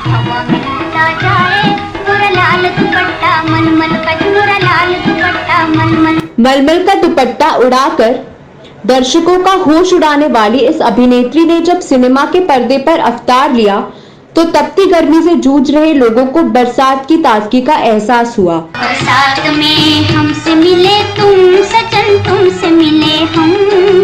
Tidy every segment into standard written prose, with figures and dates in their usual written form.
हवा में उड़ता जाए मोरा लाल दुपट्टा मलमल का मोरा लाल दुपट्टा मलमल। मलमल का दुपट्टा उड़ाकर दर्शकों का होश उड़ाने वाली इस अभिनेत्री ने जब सिनेमा के पर्दे पर अवतार लिया तो तपती गर्मी से जूझ रहे लोगों को बरसात की ताजगी का एहसास हुआ। बरसात में हमसे मिले तुम सजन, तुमसे मिले हम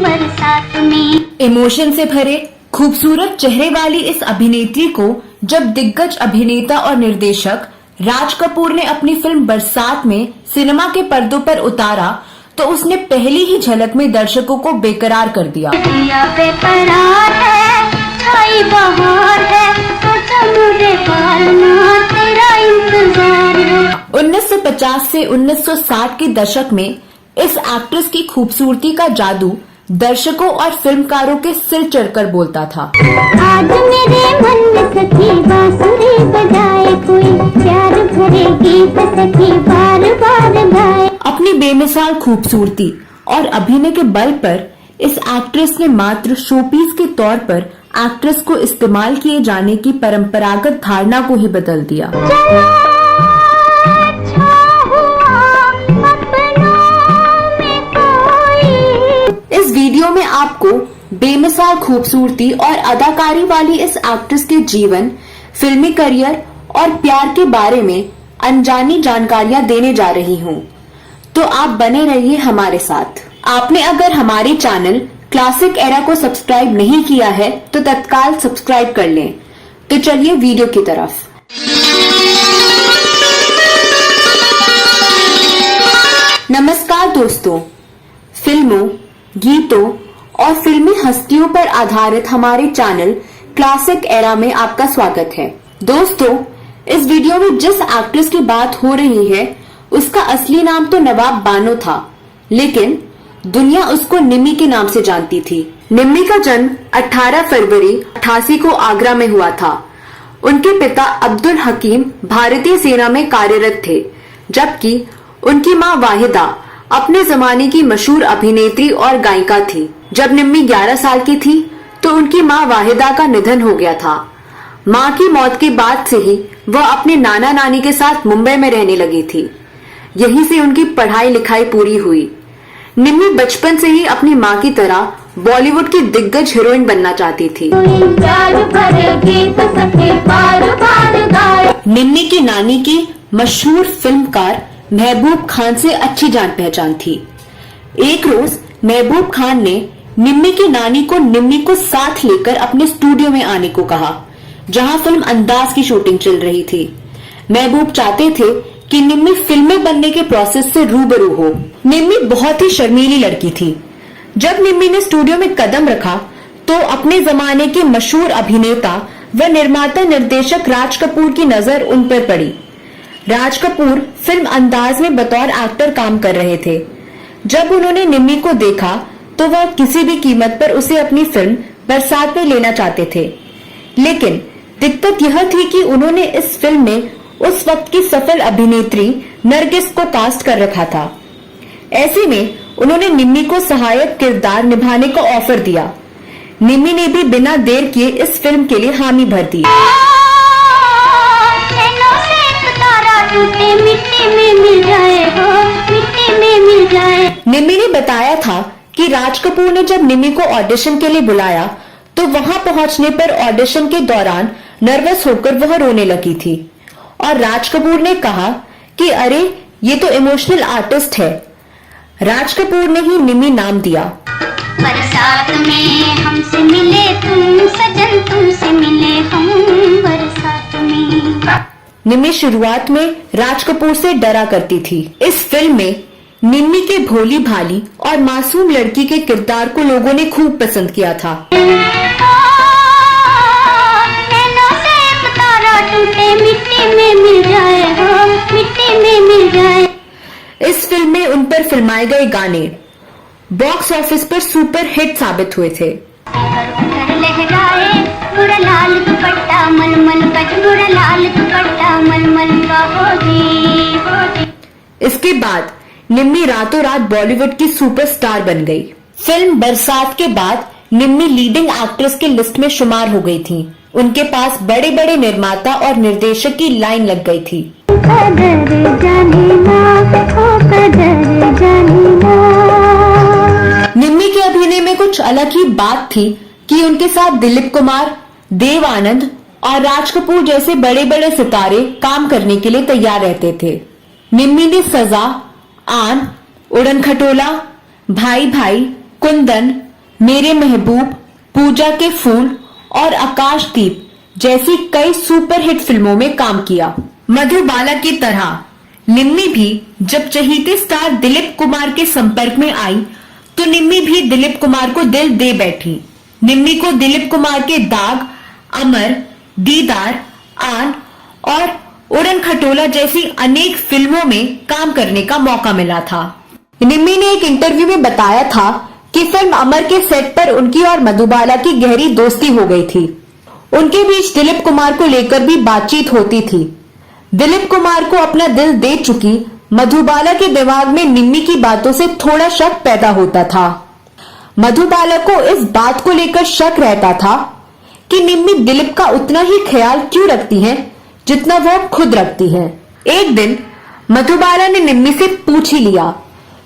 बरसात में। इमोशन से भरे खूबसूरत चेहरे वाली इस अभिनेत्री को जब दिग्गज अभिनेता और निर्देशक राज कपूर ने अपनी फिल्म बरसात में सिनेमा के पर्दों पर उतारा तो उसने पहली ही झलक में दर्शकों को बेकरार कर दिया। बेकरार है, छाई बहार है, तो चलो पालना तेरा इंतजार है। 1950 से 1960 के दशक में इस एक्ट्रेस की खूबसूरती का जादू दर्शकों और फिल्मकारों के सिर चढ़कर बोलता था। आज मेरे मन में सखी बांसुरी बजाए, कोई प्यार भरे गीत सखी बार बार गाए। अपनी बेमिसाल खूबसूरती और अभिनय के बल पर इस एक्ट्रेस ने मात्र शोपीस के तौर पर एक्ट्रेस को इस्तेमाल किए जाने की परंपरागत धारणा को ही बदल दिया। इस वीडियो में आपको बेमिसाल खूबसूरती और अदाकारी वाली इस एक्ट्रेस के जीवन, फिल्मी करियर और प्यार के बारे में अनजानी जानकारियां देने जा रही हूं, तो आप बने रहिए हमारे साथ। आपने अगर हमारे चैनल क्लासिक एरा को सब्सक्राइब नहीं किया है तो तत्काल सब्सक्राइब कर लें। तो चलिए वीडियो की तरफ। नमस्कार दोस्तों, फिल्मों, गीतों और फिल्मी हस्तियों पर आधारित हमारे चैनल क्लासिक एरा में आपका स्वागत है। दोस्तों, इस वीडियो में जिस एक्ट्रेस की बात हो रही है उसका असली नाम तो नवाब बानो था, लेकिन दुनिया उसको निम्मी के नाम से जानती थी। निम्मी का जन्म 18 फरवरी 88 को आगरा में हुआ था। उनके पिता अब्दुल हकीम भारतीय सेना में कार्यरत थे, जबकि उनकी मां वाहिदा अपने जमाने की मशहूर अभिनेत्री और गायिका थी। जब निम्मी 11 साल की थी तो उनकी मां वाहिदा का निधन हो गया था। मां की मौत के बाद से ही वह अपने नाना नानी के साथ मुंबई में रहने लगी थी। यहीं से उनकी पढ़ाई लिखाई पूरी हुई। निम्मी बचपन से ही अपनी मां की तरह बॉलीवुड की दिग्गज हीरोइन बनना चाहती थी। निम्मी की नानी की मशहूर फिल्मकार महबूब खान से अच्छी जान पहचान थी। एक रोज महबूब खान ने निम्मी की नानी को निम्मी को साथ लेकर अपने स्टूडियो में आने को कहा, जहां फिल्म अंदाज की शूटिंग चल रही थी। महबूब चाहते थे कि निम्मी फिल्में बनने के प्रोसेस से रूबरू हो। निम्मी बहुत ही शर्मीली लड़की थी। जब निम्मी ने स्टूडियो में कदम रखा तो अपने जमाने के मशहूर अभिनेता व निर्माता निर्देशक राज कपूर की नजर उन पर पड़ी। राज कपूर फिल्म अंदाज में बतौर एक्टर काम कर रहे थे। जब उन्होंने निम्मी को देखा तो वह किसी भी कीमत पर उसे अपनी फिल्म बरसात में लेना चाहते थे, लेकिन दिक्कत यह थी कि उन्होंने इस फिल्म में उस वक्त की सफल अभिनेत्री नरगिस को कास्ट कर रखा था। ऐसे में उन्होंने निम्मी को सहायक किरदार निभाने का ऑफर दिया। निम्मी ने भी बिना देर किए इस फिल्म के लिए हामी भर दी। निम्मी ने बताया था कि राज कपूर ने जब निम्मी को ऑडिशन के लिए बुलाया तो वहां पहुंचने पर ऑडिशन के दौरान नर्वस होकर वह रोने लगी थी और राज कपूर ने कहा कि अरे ये तो इमोशनल आर्टिस्ट है। राज कपूर ने ही निम्मी नाम दिया। बरसात में हमसे मिले तुम सजन, तुमसे मिले हम बरसात में। निम्मी शुरुआत में राज कपूर से डरा करती थी। इस फिल्म में निम्मी के भोली भाली और मासूम लड़की के किरदार को लोगों ने खूब पसंद किया था। मिट्टी में मिल जाए, हो मिट्टी में मिल जाए। इस फिल्म में उन पर फिल्माए गए गाने बॉक्स ऑफिस पर सुपर हिट साबित हुए थे। लहराए पूरा लाल दुपट्टा मलमल का, पूरा लाल दुपट्टा मलमल का हो। इसके बाद निम्मी रातों रात बॉलीवुड की सुपरस्टार बन गई। फिल्म बरसात के बाद निम्मी लीडिंग एक्ट्रेस की लिस्ट में शुमार हो गई थी। उनके पास बड़े बड़े निर्माता और निर्देशक की लाइन लग गई थी। कदर जाने ना, ओ कदर जाने ना। निम्मी के अभिनय में कुछ अलग ही बात थी कि उनके साथ दिलीप कुमार, देव आनंद और राज कपूर जैसे बड़े बड़े सितारे काम करने के लिए तैयार रहते थे। निम्मी ने सजा, आन, उड़न खटोला, भाई भाई, कुंदन, मेरे महबूब, पूजा के फूल और आकाशदीप जैसी कई सुपरहिट फिल्मों में काम किया। मधुबाला की तरह निम्मी भी जब चहीते स्टार दिलीप कुमार के संपर्क में आई तो निम्मी भी दिलीप कुमार को दिल दे बैठी। निम्मी को दिलीप कुमार के दाग, अमर, दीदार, आन और उड़न खटोला जैसी अनेक फिल्मों में काम करने का मौका मिला था। निम्मी ने एक इंटरव्यू में बताया था कि फिल्म अमर के सेट पर उनकी और मधुबाला की गहरी दोस्ती हो गई थी। उनके बीच दिलीप कुमार को लेकर भी बातचीत होती थी। दिलीप कुमार को अपना दिल दे चुकी मधुबाला के दिमाग में निम्मी की बातों से थोड़ा शक पैदा होता था। मधुबाला को इस बात को लेकर शक रहता था कि निम्मी दिलीप का उतना ही ख्याल क्यों रखती हैं जितना वह खुद रखती हैं। एक दिन मधुबाला ने निम्मी से पूछ ही लिया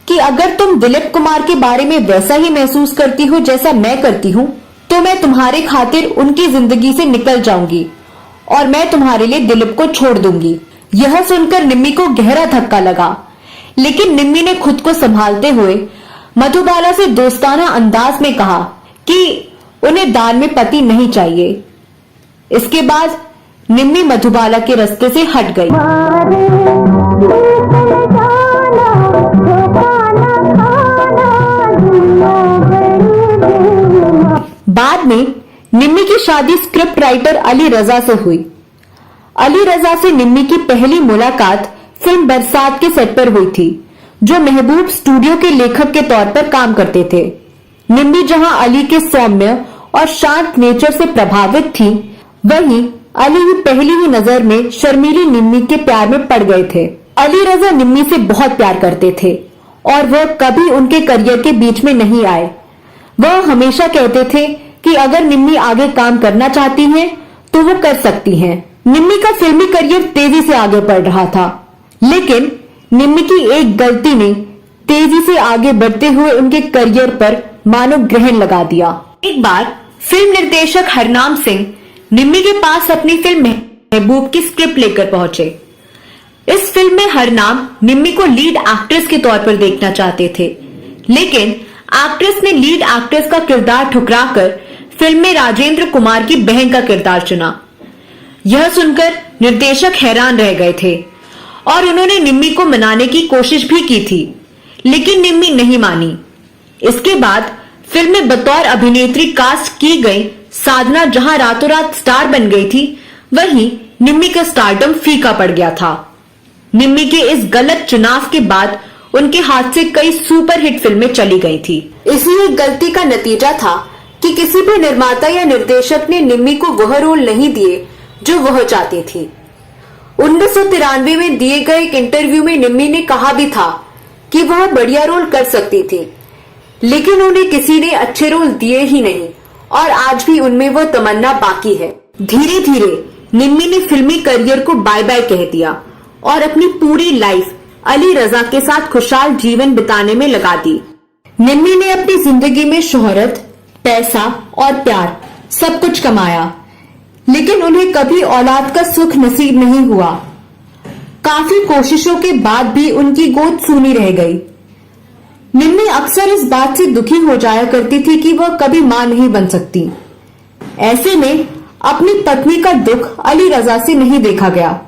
कि अगर तुम दिलीप कुमार के बारे में वैसा ही महसूस करती हो जैसा मैं करती हूँ तो मैं तुम्हारे खातिर उनकी जिंदगी से निकल जाऊंगी और मैं तुम्हारे लिए दिलीप को छोड़ दूंगी। यह सुनकर निम्मी को गहरा धक्का लगा, लेकिन निम्मी ने खुद को संभालते हुए मधुबाला से दोस्ताना अंदाज में कहा कि उन्हें दान में पति नहीं चाहिए। इसके बाद निम्मी मधुबाला के रास्ते से हट गई। बाद में निम्मी की शादी स्क्रिप्ट राइटर अली रजा से हुई। अली रजा से निम्मी की पहली मुलाकात फिल्म बरसात के सेट पर हुई थी, जो महबूब स्टूडियो के लेखक के तौर पर काम करते थे। निम्मी जहां अली के सौम्य और शांत नेचर से प्रभावित थी, वहीं अली भी पहली ही नजर में शर्मीली निम्मी के प्यार में पड़ गए थे। अली रजा निम्मी से बहुत प्यार करते थे और वह कभी उनके करियर के बीच में नहीं आए। वह हमेशा कहते थे कि अगर निम्मी आगे काम करना चाहती हैं, तो वो कर सकती हैं। निम्मी का फिल्मी करियर तेजी से आगे बढ़ रहा था, लेकिन निम्मी की एक गलती ने तेजी से आगे बढ़ते हुए उनके करियर पर मानो ग्रहण लगा दिया। एक बार फिल्म निर्देशक हरनाम सिंह निम्मी के पास अपनी फिल्म महबूब की स्क्रिप्ट लेकर पहुंचे। इस फिल्म में हरनाम निम्मी को लीड एक्ट्रेस के तौर पर देखना चाहते थे, लेकिन एक्ट्रेस ने लीड एक्ट्रेस का किरदार ठुकराकर फिल्म में राजेंद्र कुमार की बहन का किरदार चुना। यह सुनकर निर्देशक हैरान रह गए थे और उन्होंने निम्मी को मनाने की कोशिश भी की थी, लेकिन निम्मी नहीं मानी। इसके बाद फिल्म में बतौर अभिनेत्री कास्ट की गई साधना जहां रातों रात स्टार बन गई थी, वहीं निम्मी का स्टारडम फीका पड़ गया था। निम्मी के इस गलत चुनाव के बाद उनके हाथ से कई सुपरहिट फिल्में चली गई थी। इसी एक गलती का नतीजा था कि किसी भी निर्माता या निर्देशक ने निम्मी को वह रोल नहीं दिए जो वह चाहती थी। 1993 में दिए गए एक इंटरव्यू में निम्मी ने कहा भी था कि वह बढ़िया रोल कर सकती थी, लेकिन उन्हें किसी ने अच्छे रोल दिए ही नहीं और आज भी उनमें वह तमन्ना बाकी है। धीरे धीरे निम्मी ने फिल्मी करियर को बाय बाय कह दिया और अपनी पूरी लाइफ अली रजा के साथ खुशहाल जीवन बिताने में लगा दी। निम्मी ने अपनी जिंदगी में शोहरत, पैसा और प्यार सब कुछ कमाया, लेकिन उन्हें कभी औलाद का सुख नसीब नहीं हुआ। काफी कोशिशों के बाद भी उनकी गोद सूनी रह गई। निम्मी अक्सर इस बात से दुखी हो जाया करती थी कि वह कभी मां नहीं बन सकती। ऐसे में अपनी पत्नी का दुख अली रजा से नहीं देखा गया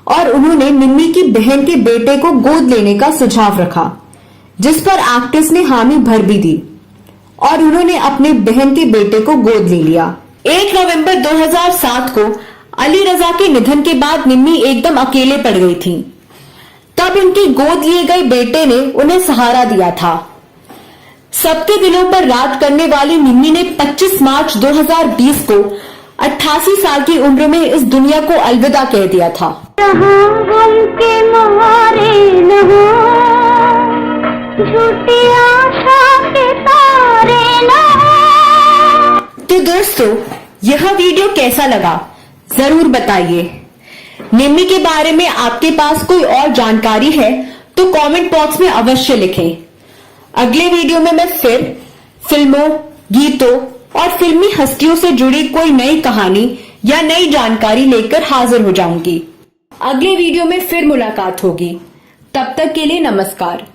और उन्होंने निम्मी की बहन के बेटे को गोद लेने का सुझाव रखा, जिस पर एक्ट्रेस ने हामी भर भी दी और उन्होंने अपने बहन के बेटे को गोद ले लिया। 1 नवंबर 2007 को अली रजा के निधन के बाद निम्मी एकदम अकेले पड़ गई थी। तब उनके गोद लिए गए बेटे ने उन्हें सहारा दिया था। सबके दिलों पर राज करने वाली निम्मी ने 25 मार्च 2020 को 88 साल की उम्र में इस दुनिया को अलविदा कह दिया था। झूठी आशा के तारे न हो। तो दोस्तों, यह वीडियो कैसा लगा जरूर बताइए। निम्मी के बारे में आपके पास कोई और जानकारी है तो कमेंट बॉक्स में अवश्य लिखें। अगले वीडियो में मैं फिर फिल्मों, गीतों और फिल्मी हस्तियों से जुड़ी कोई नई कहानी या नई जानकारी लेकर हाजिर हो जाऊंगी। अगले वीडियो में फिर मुलाकात होगी। तब तक के लिए नमस्कार।